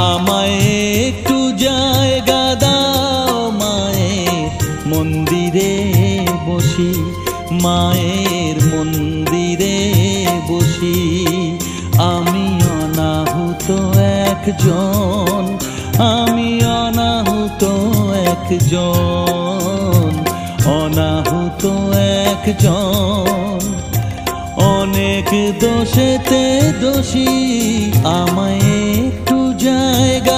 আমায় একটু জায়গা দাও মায়ের মন্দিরে বসি, মায়ের মন্দিরে বসি। আমি অনাহুত একজন, আমি অনাহুত একজন, অনাহুত একজন। অনেক দোষেতে দোষী, আমায় একটু জায়গা